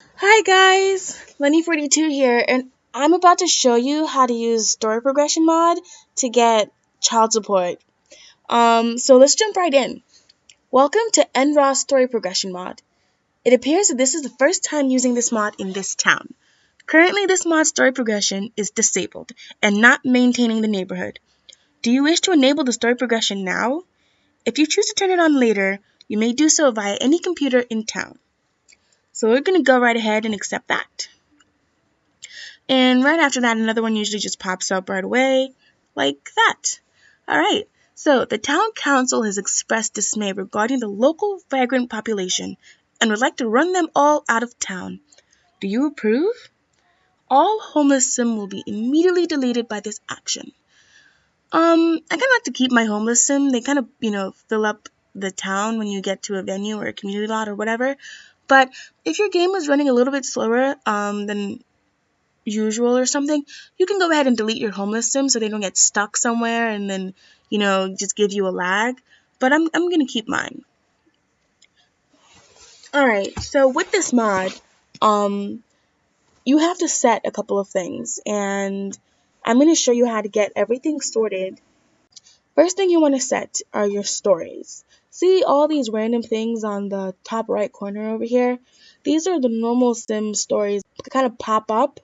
Hi guys, Lenny42 here, and I'm about to show you how to use story progression mod to get child support. So let's jump right in. Welcome to NRaas story progression mod. It appears that this is the first time using this mod in this town. Currently, this mod's story progression is disabled and not maintaining the neighborhood. Do you wish to enable the story progression now? If you choose to turn it on later, you may do so via any computer in town. So we're going to go right ahead and accept that. And right after that, another one usually just pops up right away, like that. Alright, so the town council has expressed dismay regarding the local vagrant population and would like to run them all out of town. Do you approve? All homeless sim will be immediately deleted by this action. I kind of like to keep my homeless sim. They kind of, fill up the town when you get to a venue or a community lot or whatever. But if your game is running a little bit slower than usual or something, you can go ahead and delete your homeless sim so they don't get stuck somewhere and then, just give you a lag. But I'm going to keep mine. Alright, so with this mod, um, you have to set a couple of things, and I'm going to show you how to get everything sorted. First thing you want to set are your stories. See all these random things on the top right corner over here? These are the normal sim stories that kind of pop up.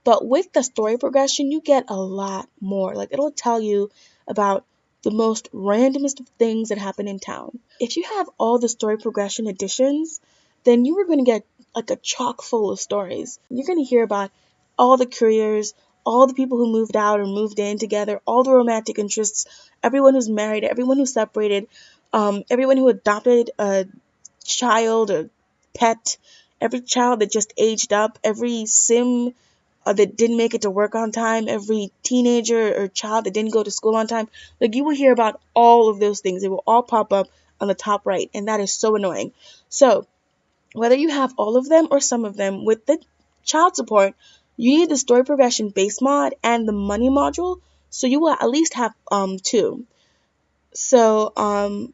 But with the story progression, you get a lot more. Like, it'll tell you about the most randomest of things that happen in town. If you have all the story progression additions, then you are going to get like a chock full of stories. You're going to hear about all the careers, all the people who moved out or moved in together, all the romantic interests, everyone who's married, everyone who's separated, everyone who adopted a child or pet, every child that just aged up, every sim that didn't make it to work on time, every teenager or child that didn't go to school on time. Like, you will hear about all of those things. It will all pop up on the top right, and that is so annoying. So, whether you have all of them or some of them, with the child support, you need the story progression base mod and the money module, so you will at least have two. So,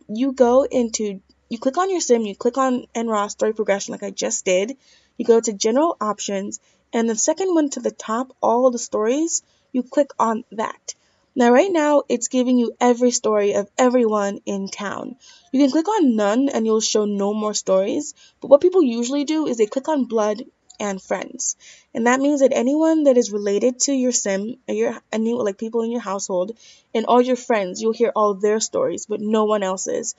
you click on your sim, you click on NRaas story progression like I just did. You go to general options, and the second one to the top, all of the stories, you click on that. Now, right now, it's giving you every story of everyone in town. You can click on none and you'll show no more stories, but what people usually do is they click on blood and friends. And that means that anyone that is related to your sim, like people in your household, and all your friends, you'll hear all their stories, but no one else's.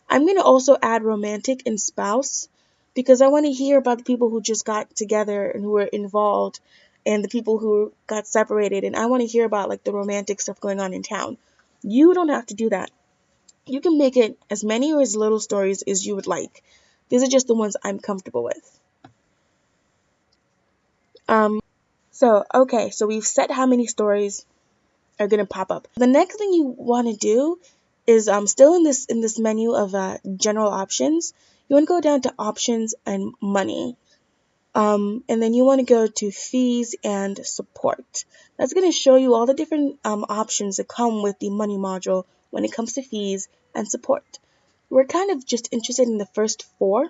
I'm going to also add romantic and spouse because I want to hear about the people who just got together and who were involved and the people who got separated, and I want to hear about like the romantic stuff going on in town. You don't have to do that. You can make it as many or as little stories as you would like. These are just the ones I'm comfortable with. So we've set how many stories are going to pop up. The next thing you want to do is still in this menu of general options. You want to go down to options and money. And then you want to go to fees and support. That's going to show you all the different options that come with the money module when it comes to fees and support. We're kind of just interested in the first four,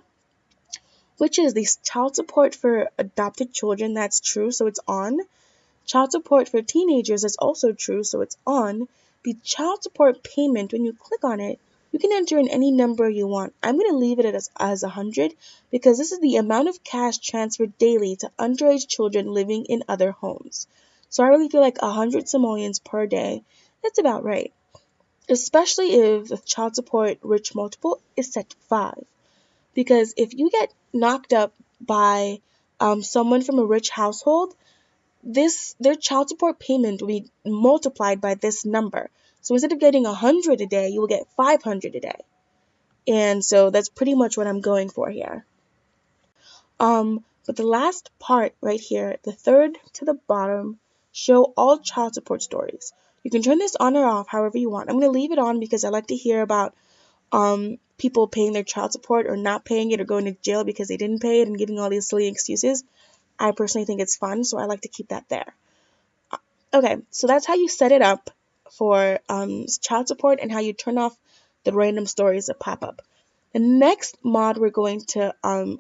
which is the child support for adopted children. That's true, so it's on. Child support for teenagers is also true, so it's on. The child support payment, when you click on it, you can enter in any number you want. I'm going to leave it as 100 because this is the amount of cash transferred daily to underage children living in other homes. So I really feel like 100 simoleons per day. That's about right, especially if the child support rich multiple is set to 5. Because if you get knocked up by someone from a rich household, their child support payment will be multiplied by this number. So instead of getting 100 a day, you will get 500 a day. And so that's pretty much what I'm going for here. But the last part right here, the third to the bottom, show all child support stories. You can turn this on or off however you want. I'm going to leave it on because I like to hear about people paying their child support or not paying it or going to jail because they didn't pay it and giving all these silly excuses. I personally think it's fun, so I like to keep that there. Okay, so that's how you set it up for child support and how you turn off the random stories that pop up. The next mod we're going to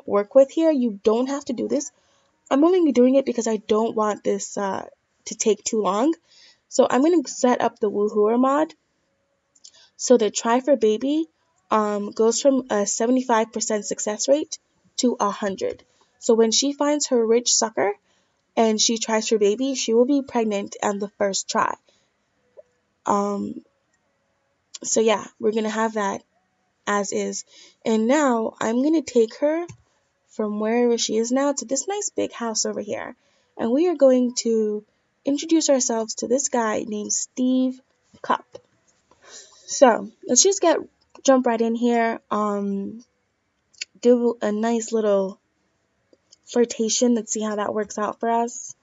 work with here, you don't have to do this. I'm only doing it because I don't want this to take too long. So I'm going to set up the Woohooer mod. So the try for baby goes from a 75% success rate to 100. So when she finds her rich sucker and she tries for baby, she will be pregnant on the first try. So yeah, we're going to have that as is. And now I'm going to take her from wherever she is now to this nice big house over here. And we are going to introduce ourselves to this guy named Steve Cup. So let's just jump right in here. Do a nice little flirtation. Let's see how that works out for us.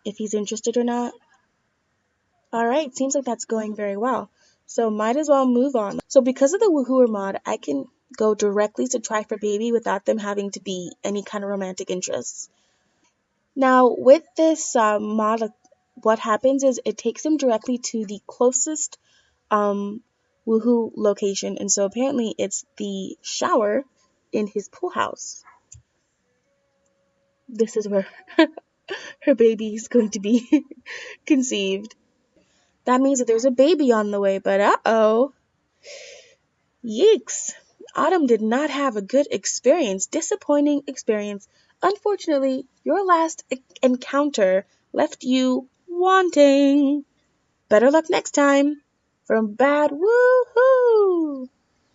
If he's interested or not. All right, seems like that's going very well. So might as well move on. So because of the Woohooer mod, I can go directly to try for baby without them having to be any kind of romantic interests. Now with this mod, what happens is it takes them directly to the closest woohoo location, and so apparently it's the shower in his pool house. This is where her baby is going to be conceived. That means that there's a baby on the way, but uh-oh. Yeeks. Autumn did not have a good experience. Disappointing experience. Unfortunately, your last encounter left you wanting. Better luck next time. From Bad Woohoo.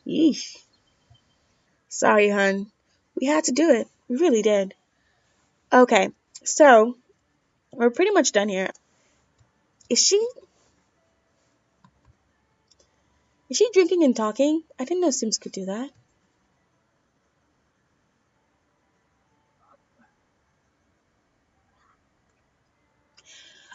Yeesh. Sorry, hun. We had to do it. We really did. Okay, so we're pretty much done here. Is she drinking and talking? I didn't know Sims could do that.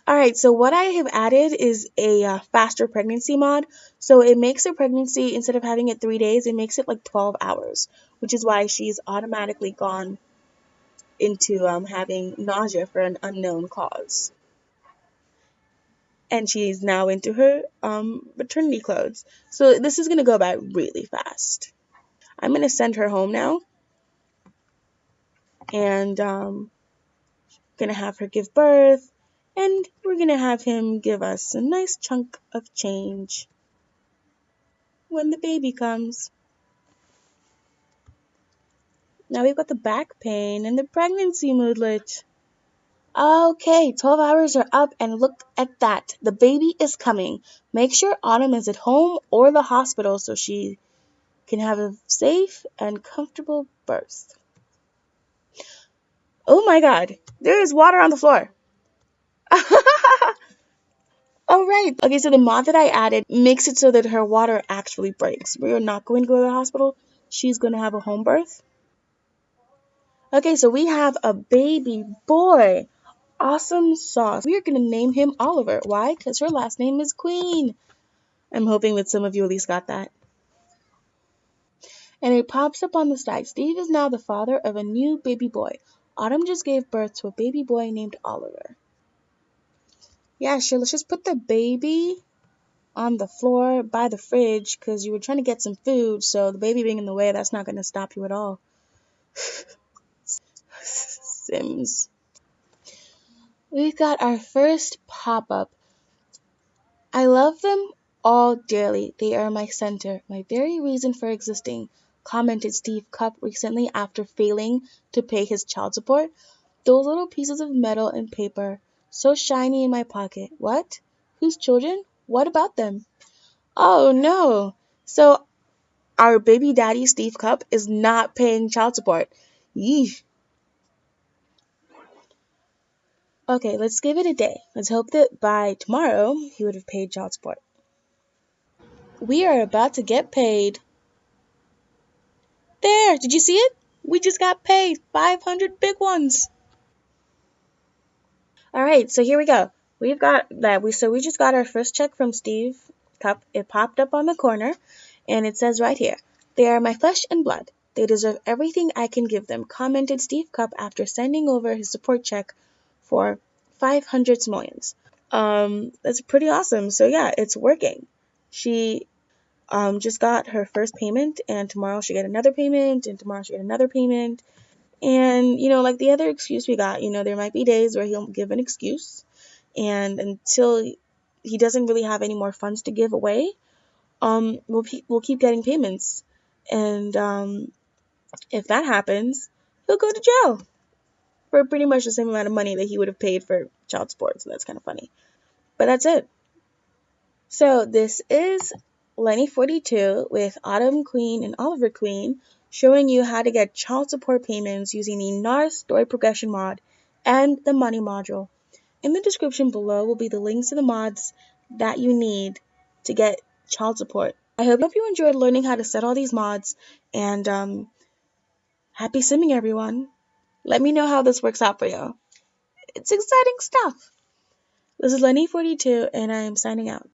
Alright, so what I have added is a faster pregnancy mod. So it makes a pregnancy, instead of having it 3 days, it makes it like 12 hours, which is why she's automatically gone into having nausea for an unknown cause. And she's now into her maternity clothes. So this is going to go by really fast. I'm going to send her home now. And going to have her give birth. And we're going to have him give us a nice chunk of change when the baby comes. Now we've got the back pain and the pregnancy moodlet. Okay, 12 hours are up, and look at that. The baby is coming. Make sure Autumn is at home or the hospital so she can have a safe and comfortable birth. Oh my god, there is water on the floor. Alright, okay, so the mod that I added makes it so that her water actually breaks. We are not going to go to the hospital. She's going to have a home birth. Okay, so we have a baby boy. Awesome sauce. We are going to name him Oliver. Why? Because her last name is Queen. I'm hoping that some of you at least got that. And it pops up on the side. Steve is now the father of a new baby boy. Autumn just gave birth to a baby boy named Oliver. Yeah, sure. Let's just put the baby on the floor by the fridge because you were trying to get some food. So the baby being in the way, that's not going to stop you at all. Sims. We've got our first pop-up. I love them all dearly. They are my center, my very reason for existing, commented Steve Cup recently after failing to pay his child support. Those little pieces of metal and paper, so shiny in my pocket. What? Whose children? What about them? Oh no. So our baby daddy Steve Cup is not paying child support. Yeesh. Okay, let's give it a day. Let's hope that by tomorrow he would have paid child support. We are about to get paid. There, did you see it? We just got paid 500 big ones. All right, so here we go. We've got that. We just got our first check from Steve Cup. It popped up on the corner, and it says right here, "They are my flesh and blood. They deserve everything I can give them," commented Steve Cup after sending over his support check for 500 simoleons. That's pretty awesome. So yeah, it's working. just got her first payment, and tomorrow she'll get another payment, and tomorrow she'll get another payment. And, like the other excuse we got, there might be days where he'll give an excuse, and until he doesn't really have any more funds to give away, we'll keep getting payments. And if that happens, he'll go to jail for pretty much the same amount of money that he would have paid for child support. So that's kind of funny. But that's it. So this is Lenny42 with Autumn Queen and Oliver Queen, showing you how to get child support payments using the NRaas Story Progression mod and the Money module. In the description below will be the links to the mods that you need to get child support. I hope you enjoyed learning how to set all these mods, and happy simming, everyone. Let me know how this works out for you. It's exciting stuff. This is Lenny42, and I am signing out.